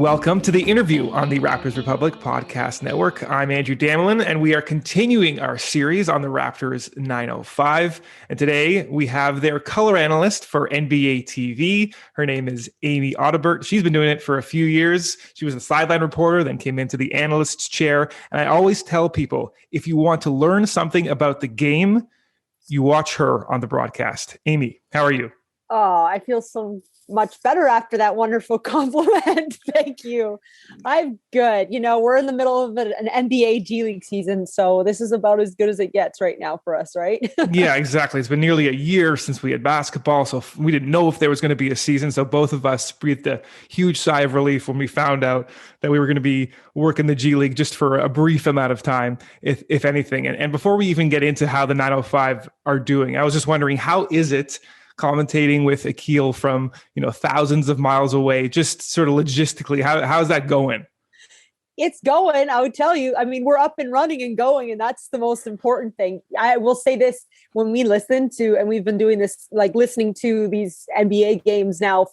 Welcome to the interview on the Raptors Republic Podcast Network. I'm Andrew Damelin, and we are continuing our series on the Raptors 905. And today we have their color analyst for NBA TV. Her name is Amy Audibert. She's been doing it for a few years. She was a sideline reporter, then came into the analyst's chair. And I always tell people, if you want to learn something about the game, you watch her on the broadcast. Amy, how are you? Oh, I feel so much better after that wonderful compliment. Thank you. I'm good. You know, we're in the middle of an NBA G League season, so this is about as good as it gets right now for us, right? Yeah, exactly. It's been nearly a year since we had basketball, so we didn't know if there was going to be a season. So both of us breathed a huge sigh of relief when we found out that we were going to be working the G League just for a brief amount of time, if anything. And before we even get into how the 905 are doing, I was just wondering, how is it commentating with Akil from, thousands of miles away, just sort of logistically, how's that going? It's going, I would tell you. I mean, we're up and running and going, and that's the most important thing. I will say this, when we listen to, and we've been doing this, like listening to these NBA games now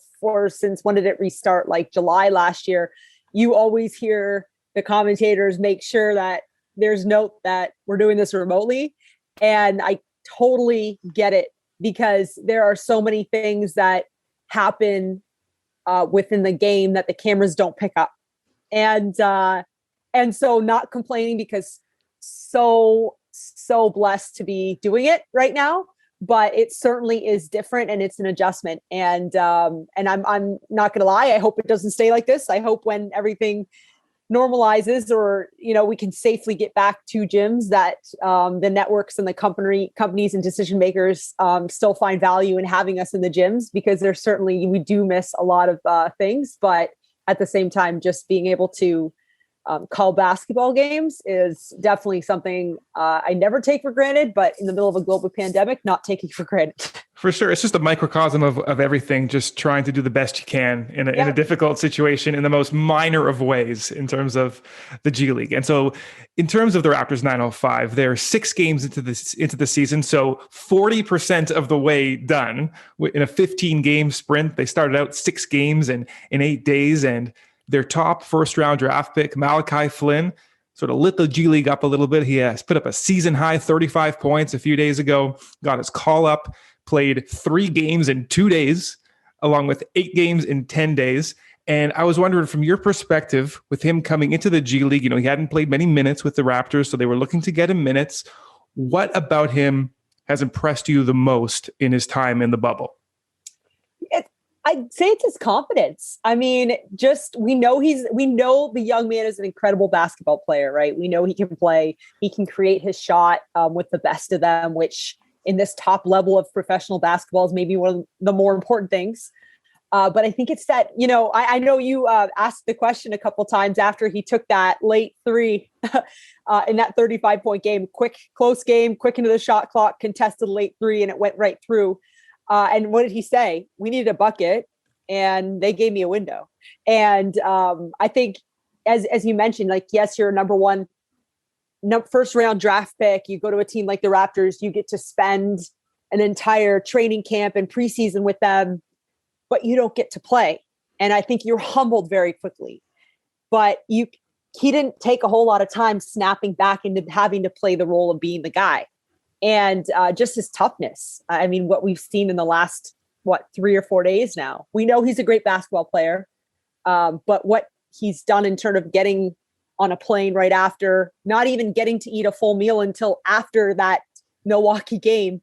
since when did it restart? Like July last year. You always hear the commentators make sure that there's note that we're doing this remotely. And I totally get it, because there are so many things that happen within the game that the cameras don't pick up. And so not complaining, because so blessed to be doing it right now, but it certainly is different and it's an adjustment. And I'm not going to lie. I hope it doesn't stay like this. I hope when everything normalizes, or we can safely get back to gyms, that the networks and the companies and decision makers still find value in having us in the gyms, because we do miss a lot of things, but at the same time, just being able to call basketball games is definitely something I never take for granted, but in the middle of a global pandemic, not taking for granted. For sure. It's just a microcosm of everything, just trying to do the best you can in a difficult situation in the most minor of ways in terms of the G League. And so in terms of the Raptors 905, they're 6 games into the season. So 40% of the way done in a 15-game sprint. They started out 6 games in 8 days, and their top first-round draft pick, Malachi Flynn, sort of lit the G League up a little bit. He has put up a season-high 35 points a few days ago, got his call-up, played 3 games in 2 days, along with 8 games in 10 days. And I was wondering, from your perspective, with him coming into the G League, he hadn't played many minutes with the Raptors, so they were looking to get him minutes. What about him has impressed you the most in his time in the bubble? I'd say it's his confidence. I mean, we know the young man is an incredible basketball player, right? We know he can play, he can create his shot with the best of them, which in this top level of professional basketball is maybe one of the more important things. But I think it's that, I know you asked the question a couple times after he took that late 3 in that 35-point game, close game, quick into the shot clock, contested late 3, and it went right through. And what did he say? We needed a bucket, and they gave me a window. And I think, as you mentioned, like, yes, you're a number 1 first round draft pick. You go to a team like the Raptors, you get to spend an entire training camp and preseason with them, but you don't get to play. And I think you're humbled very quickly. But he didn't take a whole lot of time snapping back into having to play the role of being the guy. And just his toughness. I mean, what we've seen in the last, 3 or 4 days now. We know he's a great basketball player, but what he's done in terms of getting on a plane right after, not even getting to eat a full meal until after that Milwaukee game,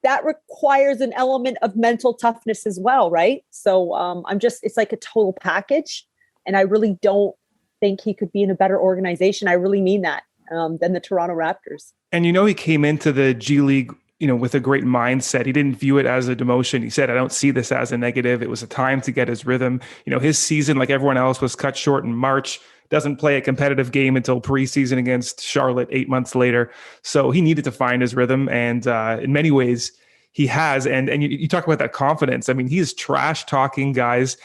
that requires an element of mental toughness as well, right? So it's like a total package. And I really don't think he could be in a better organization. I really mean that, than the Toronto Raptors. And he came into the G League, with a great mindset. He didn't view it as a demotion. He said, I don't see this as a negative. It was a time to get his rhythm. His season, like everyone else, was cut short in March. Doesn't play a competitive game until preseason against Charlotte 8 months later. So he needed to find his rhythm. And in many ways, he has. And you talk about that confidence. I mean, he is trash talking guys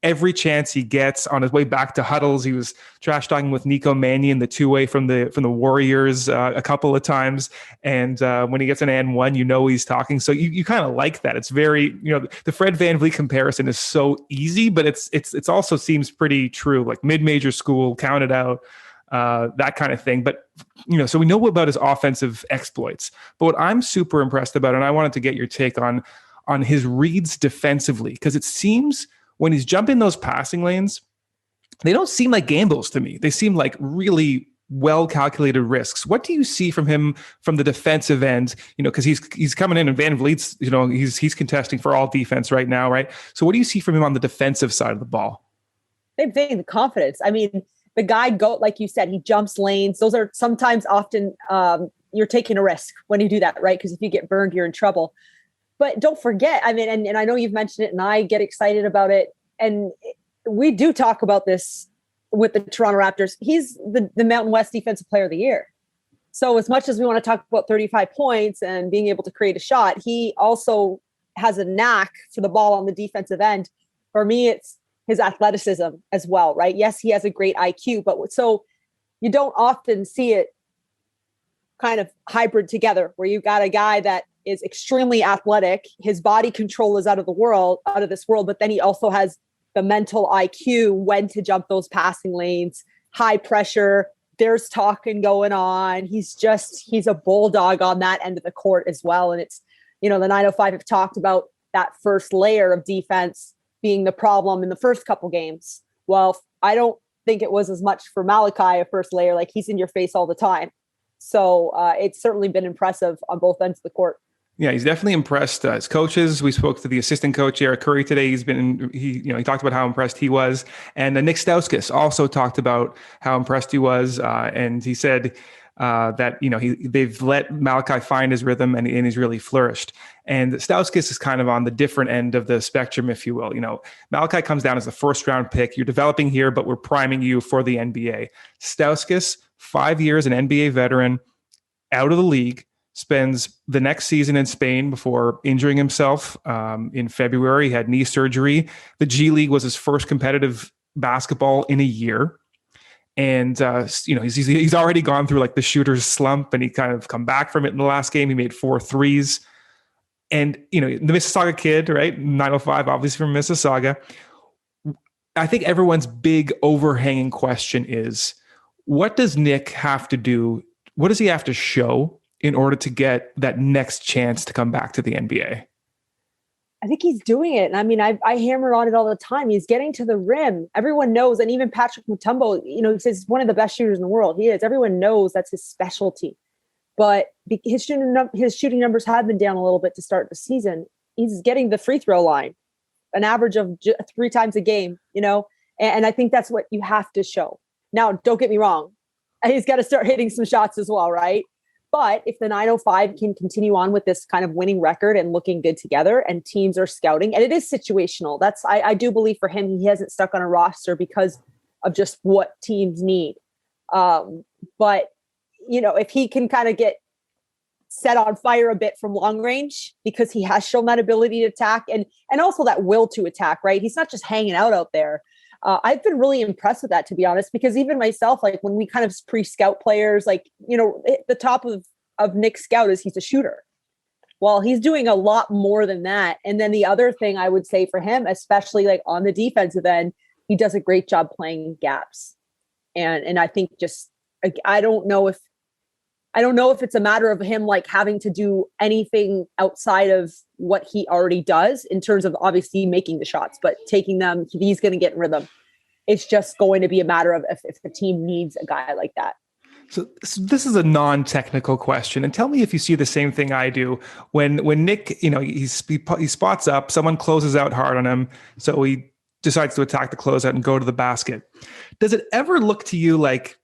every chance he gets. On his way back to huddles, he was trash talking with Nico Mannion, the two-way from the Warriors, a couple of times. And when he gets an and one, he's talking. So you kind of like that. It's very, the Fred VanVleet comparison is so easy, but it's also seems pretty true. Like mid-major school, counted out. That kind of thing. But, so we know about his offensive exploits. But what I'm super impressed about, and I wanted to get your take on his reads defensively, because it seems when he's jumping those passing lanes, they don't seem like gambles to me. They seem like really well-calculated risks. What do you see from him from the defensive end? Because he's coming in and VanVleet's, he's contesting for all defense right now, right? So what do you see from him on the defensive side of the ball? Same thing, the confidence. I mean, the guy like you said, he jumps lanes. Those are often you're taking a risk when you do that, right? Because if you get burned, you're in trouble. But don't forget, I mean, and I know you've mentioned it and I get excited about it. And we do talk about this with the Toronto Raptors. He's the Mountain West Defensive Player of the Year. So as much as we want to talk about 35 points and being able to create a shot, he also has a knack for the ball on the defensive end. For me, it's his athleticism as well, right? Yes, he has a great IQ, but so you don't often see it kind of hybrid together where you've got a guy that is extremely athletic. His body control is out of this world, but then he also has the mental IQ, when to jump those passing lanes, high pressure. There's talking going on. He's a bulldog on that end of the court as well. And it's, the 905 have talked about that first layer of defense being the problem in the first couple games. Well, I don't think it was as much for Malachi, a first layer, like he's in your face all the time. So it's certainly been impressive on both ends of the court. Yeah, he's definitely impressed his coaches. We spoke to the assistant coach, Eric Curry, today. He talked about how impressed he was. And Nik Stauskas also talked about how impressed he was. And he said that, they've let Malachi find his rhythm and he's really flourished. And Stauskas is kind of on the different end of the spectrum, if you will. Malachi comes down as the first round pick. You're developing here, but we're priming you for the NBA. Stauskas, 5 years, an NBA veteran, out of the league, spends the next season in Spain before injuring himself in February. He had knee surgery. The G League was his first competitive basketball in a year. And, he's already gone through like the shooter's slump, and he kind of come back from it in the last game. He made 4 threes. And, the Mississauga kid, right? 905, obviously from Mississauga. I think everyone's big overhanging question is, what does Nik have to do? What does he have to show in order to get that next chance to come back to the NBA? I think he's doing it. And I mean, I hammer on it all the time. He's getting to the rim. Everyone knows. And even Patrick Mutombo, he says he's one of the best shooters in the world. He is. Everyone knows that's his specialty. But his shooting numbers have been down a little bit to start the season. He's getting the free throw line, an average of 3 times a game, and I think that's what you have to show. Now, don't get me wrong. He's got to start hitting some shots as well, right? But if the 905 can continue on with this kind of winning record and looking good together, and teams are scouting, and it is situational. I do believe for him, he hasn't stuck on a roster because of just what teams need. But if he can kind of get set on fire a bit from long range, because he has shown that ability to attack and also that will to attack, right? He's not just hanging out there. I've been really impressed with that, to be honest, because even myself, like when we kind of pre-scout players, like, the top of Nik's scout is he's a shooter. Well, he's doing a lot more than that. And then the other thing I would say for him, especially like on the defensive end, he does a great job playing gaps. And I think I don't know if it's a matter of him like having to do anything outside of what he already does in terms of obviously making the shots, but taking them, he's going to get in rhythm. It's just going to be a matter of if the team needs a guy like that. So this is a non-technical question, and tell me if you see the same thing I do. When Nik, he spots up, someone closes out hard on him, so he decides to attack the closeout and go to the basket. Does it ever look to you like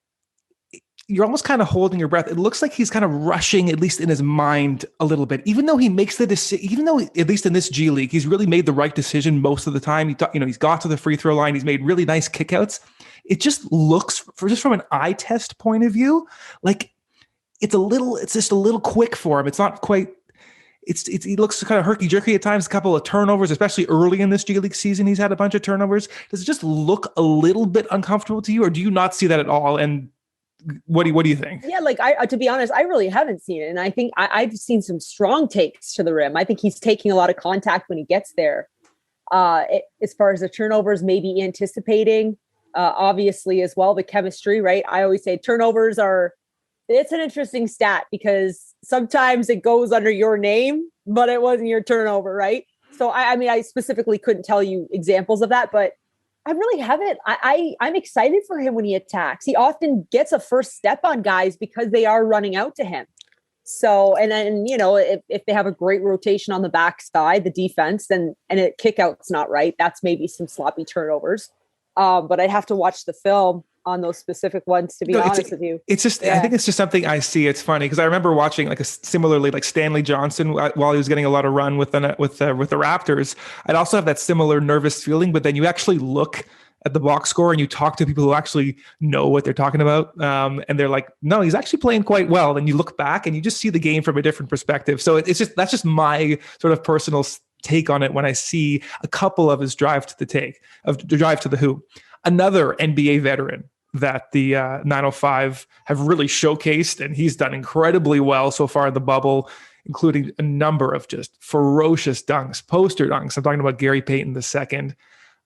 you're almost kind of holding your breath? It looks like he's kind of rushing, at least in his mind, a little bit, even though he makes the decision, even though at least in this G League, he's really made the right decision most of the time. He's got to the free throw line. He's made really nice kickouts. It just looks, just from an eye test point of view, like it's just a little quick for him. It's not quite, he looks kind of herky-jerky at times, a couple of turnovers, especially early in this G League season. He's had a bunch of turnovers. Does it just look a little bit uncomfortable to you, or do you not see that at all? And what do you think? Yeah, like to be honest, I really haven't seen it. And I think I've seen some strong takes to the rim. I think he's taking a lot of contact when he gets there. As far as the turnovers, maybe anticipating, obviously as well, the chemistry, right? I always say turnovers it's an interesting stat because sometimes it goes under your name, but it wasn't your turnover, right? So I mean, I specifically couldn't tell you examples of that, but I really haven't. I'm excited for him when he attacks. He often gets a first step on guys because they are running out to him. So, and then, if they have a great rotation on the backside, the defense, and a kick out's not right, that's maybe some sloppy turnovers. But I'd have to watch the film on those specific ones, to be honest with you. It's just, I think it's just something I see. It's funny because I remember watching similarly like Stanley Johnson while he was getting a lot of run with the Raptors. I'd also have that similar nervous feeling, but then you actually look at the box score and you talk to people who actually know what they're talking about. And they're like, no, he's actually playing quite well. And you look back and you just see the game from a different perspective. So that's just my sort of personal take on it when I see a couple of his drive to the hoop. Another NBA veteran that the 905 have really showcased, and he's done incredibly well so far in the bubble, including a number of just ferocious dunks, poster dunks. I'm talking about Gary Payton II.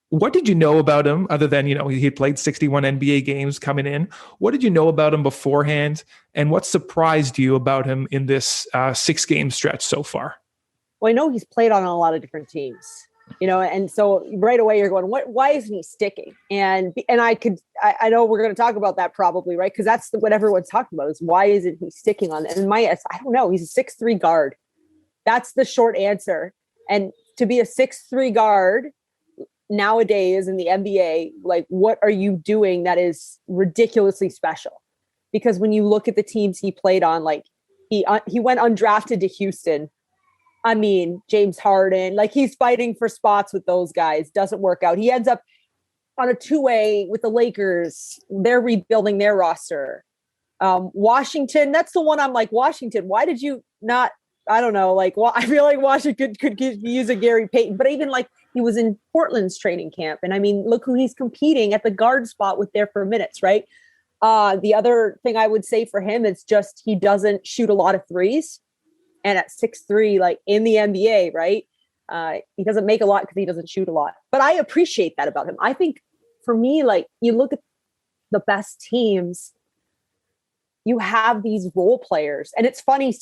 What did you know about him other than, he had played 61 NBA games coming in? What did you know about him beforehand? And what surprised you about him in this 6-game stretch so far? Well, I know he's played on a lot of different teams. And so right away you're going, why isn't he sticking? And I know we're going to talk about that probably, right? Because that's what everyone's talking about is why isn't he sticking on it? And I don't know. He's a 6'3" guard. That's the short answer. And to be a 6'3" guard nowadays in the NBA, like what are you doing that is ridiculously special? Because when you look at the teams he played on, like he went undrafted to Houston. I mean, James Harden, like he's fighting for spots with those guys. Doesn't work out. He ends up on a 2-way with the Lakers. They're rebuilding their roster. Washington, that's the one I'm like, Washington, why did you not? I don't know. Like, well, I feel like Washington could use a Gary Payton, but even like he was in Portland's training camp. And I mean, look who he's competing at the guard spot with there for minutes, right? The other thing I would say for him is just he doesn't shoot a lot of threes. And at 6'3", like in the NBA, right? He doesn't make a lot because he doesn't shoot a lot. But I appreciate that about him. I think for me, like you look at the best teams, you have these role players. And it's funny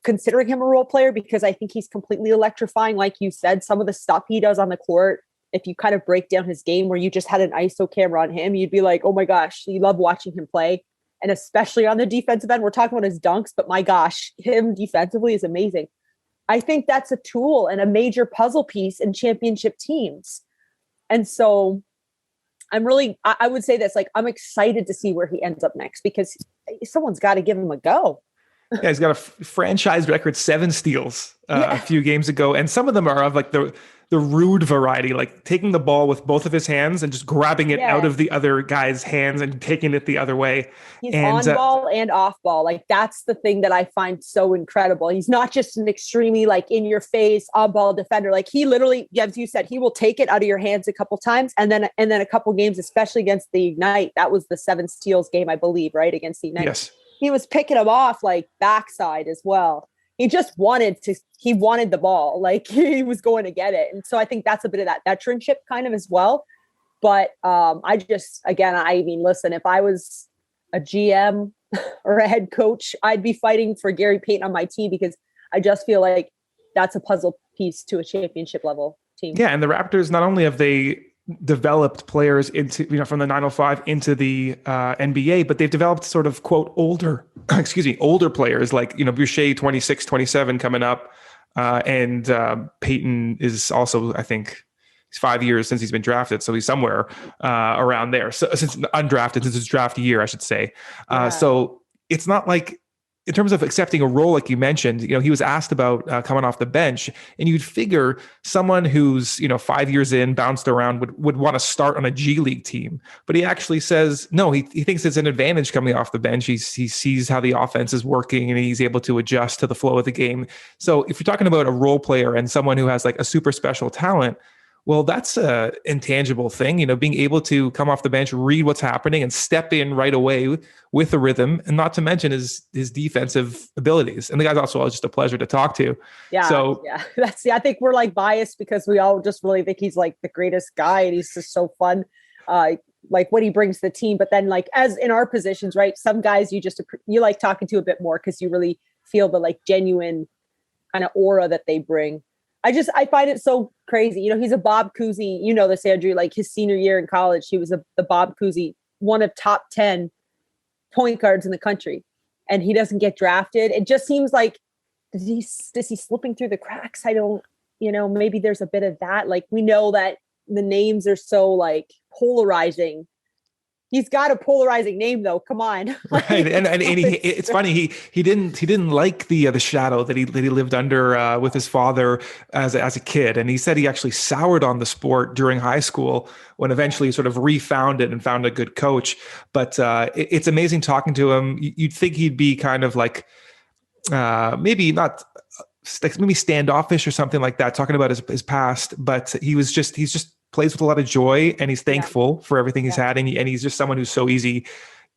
considering him a role player because I think he's completely electrifying. Like you said, some of the stuff he does on the court, if you kind of break down his game where you just had an ISO camera on him, you'd be like, oh my gosh, you love watching him play. And especially on the defensive end, we're talking about his dunks, but my gosh, him defensively is amazing. I think that's a tool and a major puzzle piece in championship teams. And so I would say this, like, I'm excited to see where he ends up next because someone's got to give him a go. Yeah, he's got a franchise record 7 steals a few games ago. And some of them are of like the rude variety, like taking the ball with both of his hands and just grabbing it out of the other guy's hands and taking it the other way. He's on ball and off ball. Like that's the thing that I find so incredible. He's not just an extremely like in your face on ball defender. Like he literally, as you said, he will take it out of your hands a couple times. And then a couple games, especially against the Ignite, that was the 7 steals game, I believe, right? Against the Ignite. Yes. He was picking them off like backside as well. He just wanted the ball. Like he was going to get it. And so I think that's a bit of that veteranship kind of as well. But I mean, listen, if I was a GM or a head coach, I'd be fighting for Gary Payton on my team because I just feel like that's a puzzle piece to a championship level team. Yeah. And the Raptors, not only have they developed players into, from the 905 into the NBA, but they've developed sort of quote older players like, Boucher 26, 27 coming up. And Payton is also, I think it's 5 years since he's been drafted. So he's somewhere around there. So since undrafted, since his draft year, I should say. So it's not like in terms of accepting a role, like you mentioned, he was asked about coming off the bench, and you'd figure someone who's, 5 years in, bounced around, would want to start on a G League team. But he actually says, no, he thinks it's an advantage coming off the bench. He sees how the offense is working, and he's able to adjust to the flow of the game. So if you're talking about a role player and someone who has like a super special talent, well, that's an intangible thing, being able to come off the bench, read what's happening, and step in right away with the rhythm, and not to mention his defensive abilities. And the guy's also just a pleasure to talk to. Yeah. So yeah, I think we're like biased because we all just really think he's like the greatest guy, and he's just so fun, like what he brings to the team. But then, like, as in our positions, right? Some guys you like talking to a bit more because you really feel the like genuine kind of aura that they bring. I find it so crazy. He's a Bob Cousy, this, Andrew, like his senior year in college, he was the Bob Cousy, one of top 10 point guards in the country, and he doesn't get drafted. It just seems like, is he slipping through the cracks? I don't, maybe there's a bit of that. Like, we know that the names are so like polarizing. He's got a polarizing name, though. Come on, right? And it's funny. He didn't like the shadow that he lived under with his father as a kid, and he said he actually soured on the sport during high school when eventually he sort of refound it and found a good coach. But it's amazing talking to him. You'd think he'd be kind of like maybe not. Maybe standoffish or something like that, talking about his past, but he's just plays with a lot of joy, and he's thankful for everything he's had, and he's just someone who's so easy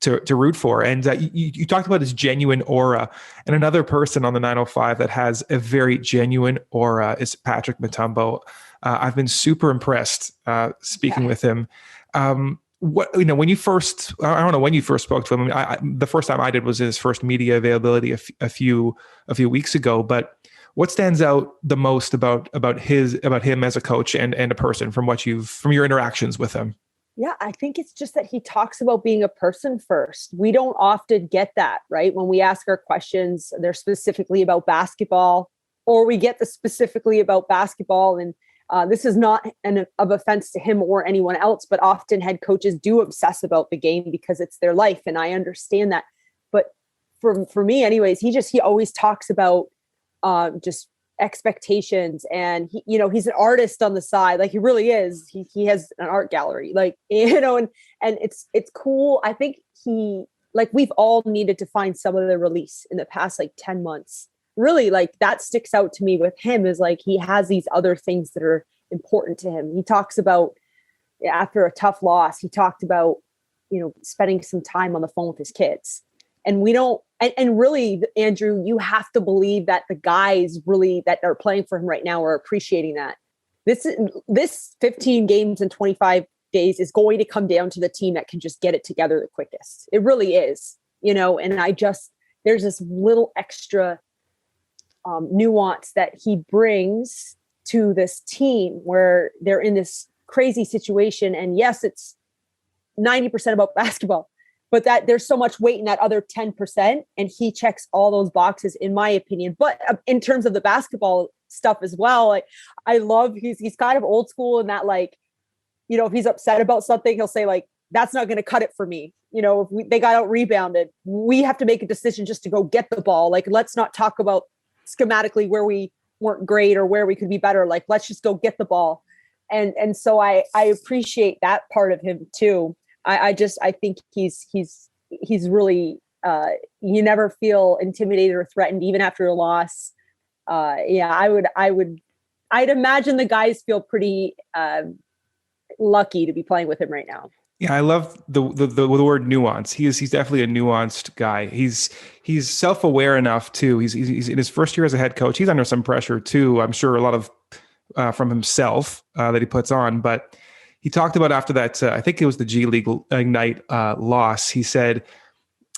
to root for. And you talked about his genuine aura, and another person on the 905 that has a very genuine aura is Patrick Mutombo. I've been super impressed speaking with him. When you first, I don't know when you first spoke to him. I mean, the first time I did was his first media availability a few weeks ago. But what stands out the most about him as a coach and a person from your interactions with him? Yeah, I think it's just that he talks about being a person first. We don't often get that, right? When we ask our questions, they're specifically about basketball, or we get the specifically about basketball. And this is not of offense to him or anyone else, but often head coaches do obsess about the game because it's their life. And I understand that. But for me anyways, he always talks about just expectations, and he's an artist on the side. Like, he really is. He has an art gallery, like, and it's cool. I think we've all needed to find some of the release in the past, like 10 months. Really, like, that sticks out to me with him, is like, he has these other things that are important to him. He talks about, after a tough loss, he talked about, spending some time on the phone with his kids. And we don't, and really, Andrew, you have to believe that the guys really that are playing for him right now are appreciating that. This 15 games in 25 days is going to come down to the team that can just get it together the quickest. It really is, and there's this little extra nuance that he brings to this team where they're in this crazy situation. And yes, it's 90% about basketball, but that there's so much weight in that other 10%. And he checks all those boxes, in my opinion. But in terms of the basketball stuff as well, like, I love, he's kind of old school in that, like, if he's upset about something, he'll say, like, that's not going to cut it for me. If they got out rebounded, we have to make a decision just to go get the ball. Like, let's not talk about schematically where we weren't great or where we could be better. Like, let's just go get the ball. And so I appreciate that part of him too. I think he's really, you never feel intimidated or threatened, even after a loss. I'd imagine the guys feel pretty lucky to be playing with him right now. Yeah, I love the word nuance. He's definitely a nuanced guy. He's self-aware enough too. He's in his first year as a head coach. He's under some pressure too. I'm sure a lot of from himself that he puts on, but he talked about after that, I think it was the G League Ignite loss. He said,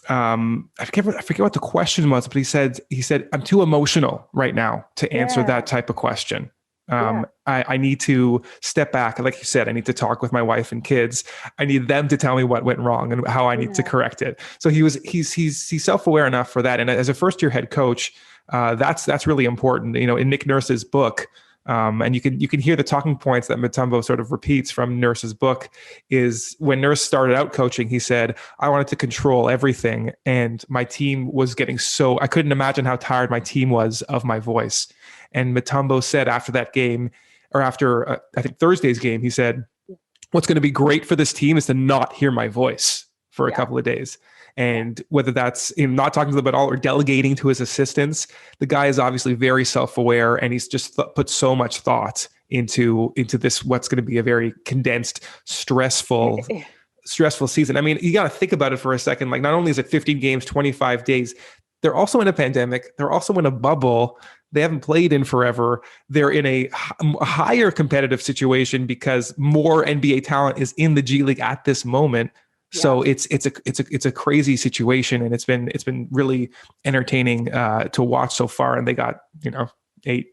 I forget what the question was, but he said, I'm too emotional right now to answer that type of question. I need to step back. Like you said, I need to talk with my wife and kids. I need them to tell me what went wrong and how I need to correct it. So he's self-aware enough for that. And as a first-year head coach, that's really important. In Nick Nurse's book, And you can hear the talking points that Mutombo sort of repeats from Nurse's book. Is when Nurse started out coaching, he said, I wanted to control everything, and my team was getting I couldn't imagine how tired my team was of my voice. And Mutombo said after that game, or after I think Thursday's game, he said, what's going to be great for this team is to not hear my voice for a couple of days. And whether that's not talking to them at all or delegating to his assistants, the guy is obviously very self-aware, and he's just put so much thought into this, what's going to be a very condensed, stressful season. I mean, you got to think about it for a second. Like, not only is it 15 games, 25 days, they're also in a pandemic. They're also in a bubble. They haven't played in forever. They're in a higher competitive situation because more NBA talent is in the G League at this moment. Yeah. So it's a crazy situation, and it's been really entertaining to watch so far. And they got 8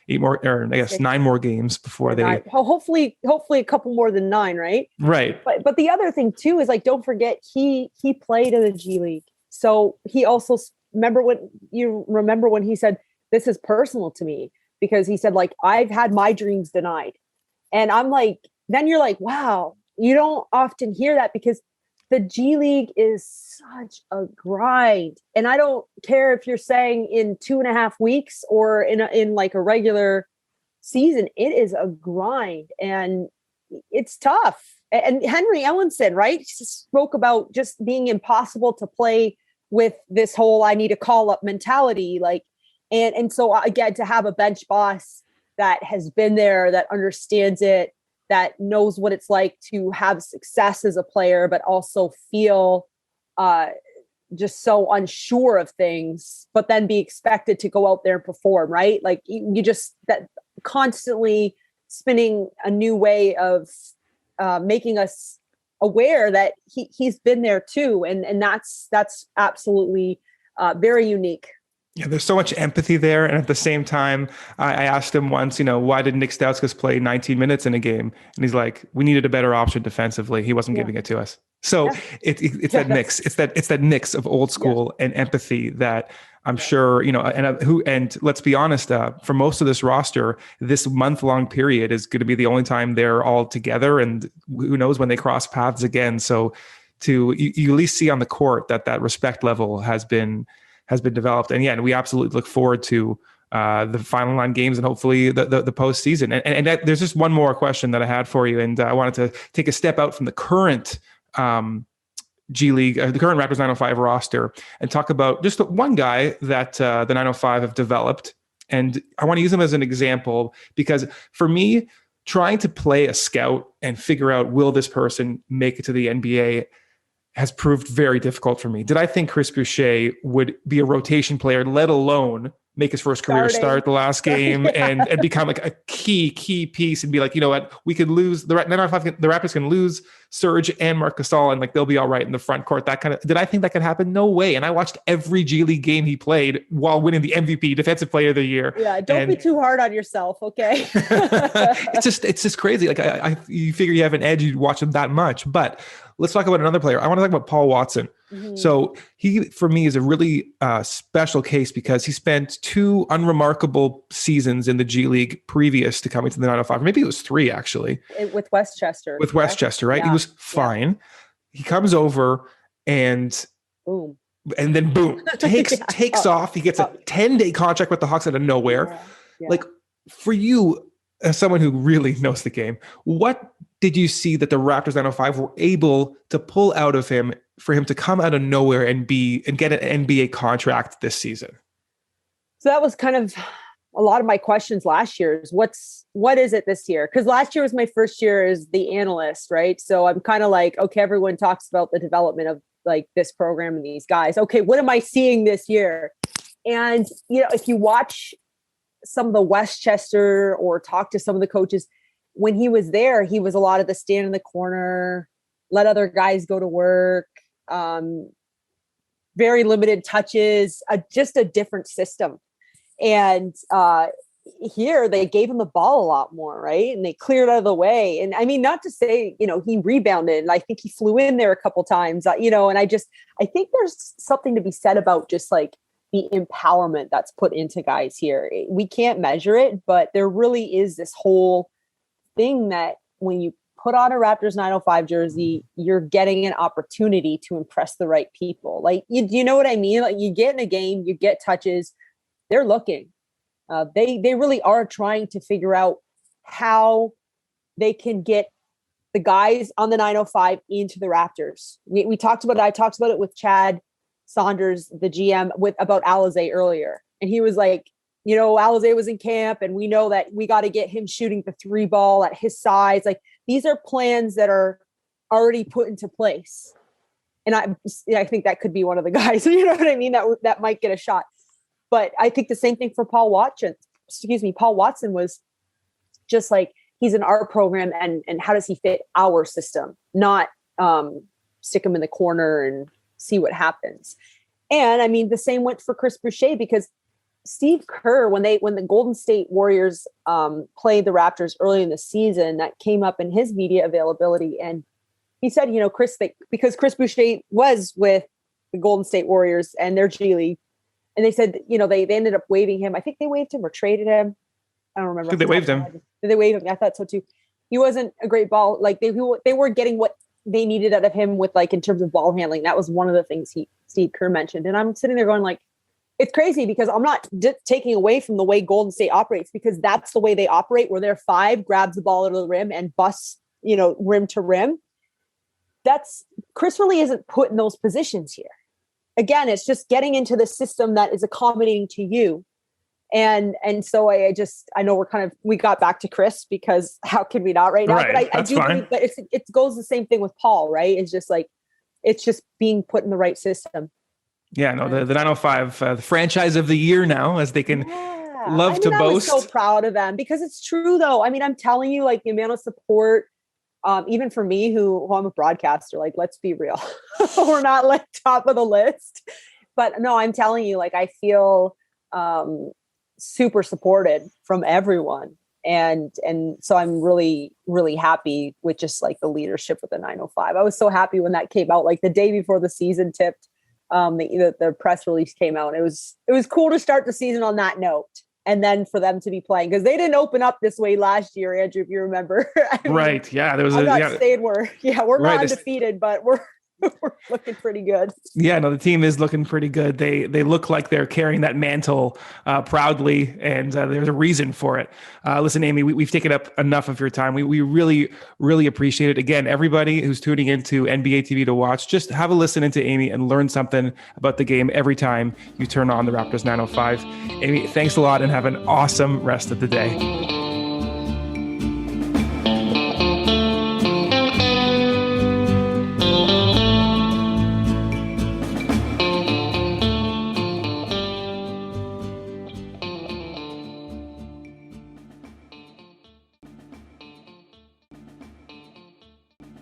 more, or I guess 9 more games before they. Hopefully a couple more than 9, right? Right. But the other thing too is, like, don't forget he played in the G League, so he also remember when he said, this is personal to me, because he said, like, I've had my dreams denied, and I'm like, then you're like, wow. You don't often hear that, because the G League is such a grind. And I don't care if you're saying in 2.5 weeks or in like a regular season, it is a grind and it's tough. And Henry Ellenson, right, he spoke about just being impossible to play with this whole I need a call up mentality. Like, and so again, to have a bench boss that has been there, that understands it, that knows what it's like to have success as a player, but also feel just so unsure of things, but then be expected to go out there and perform, right? Like, you just, that constantly spinning a new way of making us aware that he's been there too. And that's absolutely very unique. Yeah, there's so much empathy there. And at the same time, I asked him once, why did Nik Stauskas play 19 minutes in a game? And he's like, we needed a better option defensively. He wasn't giving it to us. So it's that mix. It's that mix of old school and empathy that I'm sure, and let's be honest, for most of this roster, this month-long period is going to be the only time they're all together. And who knows when they cross paths again. So you at least see on the court that respect level has been developed. And and we absolutely look forward to the final 9 games and hopefully the postseason. And there's just one more question that I had for you. And I wanted to take a step out from the current G League, the current Raptors 905 roster, and talk about just one guy that the 905 have developed. And I want to use him as an example, because for me, trying to play a scout and figure out, will this person make it to the NBA, has proved very difficult for me. Did I think Chris Boucher would be a rotation player, let alone make his first career start the last game and become like a key piece and be like, you know what, we could lose the Raptors can lose Serge and Marc Gasol and like they'll be all right in the front court. That kind of, did I think that could happen? No way. And I watched every G League game he played while winning the MVP, Defensive Player of the Year. Yeah, don't be too hard on yourself, okay? It's just crazy. Like you figure you have an edge, you watch him that much. But let's talk about another player. I want to talk about Paul Watson. Mm-hmm. So he, for me, is a really special case because he spent 2 unremarkable seasons in the G League previous to coming to the 905. Maybe it was 3, actually. With Westchester. With Westchester, right? Yeah. He was fine. Yeah. He comes over and boom. And then boom, takes off. He gets a 10-day contract with the Hawks out of nowhere. Yeah. Yeah. Like, for you, as someone who really knows the game, what did you see that the Raptors 905 were able to pull out of him for him to come out of nowhere and get an NBA contract this season? So that was kind of a lot of my questions last year is what is it this year? Because last year was my first year as the analyst, right? So I'm kind of like, okay, everyone talks about the development of like this program and these guys. Okay, what am I seeing this year? And, if you watch some of the Westchester or talk to some of the coaches, when he was there, he was a lot of the stand in the corner, let other guys go to work, very limited touches, just a different system. And here they gave him the ball a lot more, right? And they cleared out of the way. And I mean, not to say, he rebounded. And I think he flew in there a couple times, and I think there's something to be said about just like the empowerment that's put into guys here. We can't measure it, but there really is this whole thing that when you put on a Raptors 905 jersey, you're getting an opportunity to impress the right people. Like, you know what I mean? Like, you get in a game, you get touches, they're looking. They really are trying to figure out how they can get the guys on the 905 into the Raptors. I talked about it with Chad Saunders, the GM, about Alizé earlier. And he was like, you know, Alizé was in camp and we know that we got to get him shooting the 3 ball at his size. Like, these are plans that are already put into place. And I think that could be one of the guys, you know what I mean? That might get a shot. But I think the same thing for Paul Watson. Paul Watson was just like, he's in our program and how does he fit our system? Not stick him in the corner and see what happens. And I mean, the same went for Chris Boucher, because Steve Kerr, when the Golden State Warriors played the Raptors early in the season, that came up in his media availability. And he said, you know, because Chris Boucher was with the Golden State Warriors and their G League. And they said, you know, they ended up waiving him. I think they waived him or traded him. I don't remember. They waived him. Did they waive him? I thought so too. He wasn't a great ball. Like, they weren't getting what they needed out of him with, like, in terms of ball handling. That was one of the things Steve Kerr mentioned. And I'm sitting there going, like, it's crazy, because I'm not taking away from the way Golden State operates, because that's the way they operate, where their 5 grabs the ball out of the rim and busts, you know, rim to rim. Chris really isn't put in those positions here. Again, it's just getting into the system that is accommodating to you. And so I know we got back to Chris, because how can we not right now? Right, but I do believe that it goes the same thing with Paul, right? It's just like, it's just being put in the right system. Yeah, no, the 905, the franchise of the year now, as they can love to boast. I was so proud of them, because it's true though. I mean, I'm telling you, like, the amount of support, even for me, who I'm a broadcaster, like, let's be real, we're not like top of the list, but no, I'm telling you, like, I feel super supported from everyone. And so I'm really, really happy with just like the leadership with the 905. I was so happy when that came out, like the day before the season tipped, the press release came out. It was cool to start the season on that note. And then for them to be playing, because they didn't open up this way last year, Andrew, if you remember. I mean, right. Yeah. There was we're not undefeated, but we're looking pretty good. Yeah, no, the team is looking pretty good. They look like they're carrying that mantle proudly, and there's a reason for it. Listen, Amy, we've taken up enough of your time. We really, really appreciate it. Again, everybody who's tuning into NBA TV to watch, just have a listen into Amy and learn something about the game every time you turn on the Raptors 905. Amy, thanks a lot, and have an awesome rest of the day.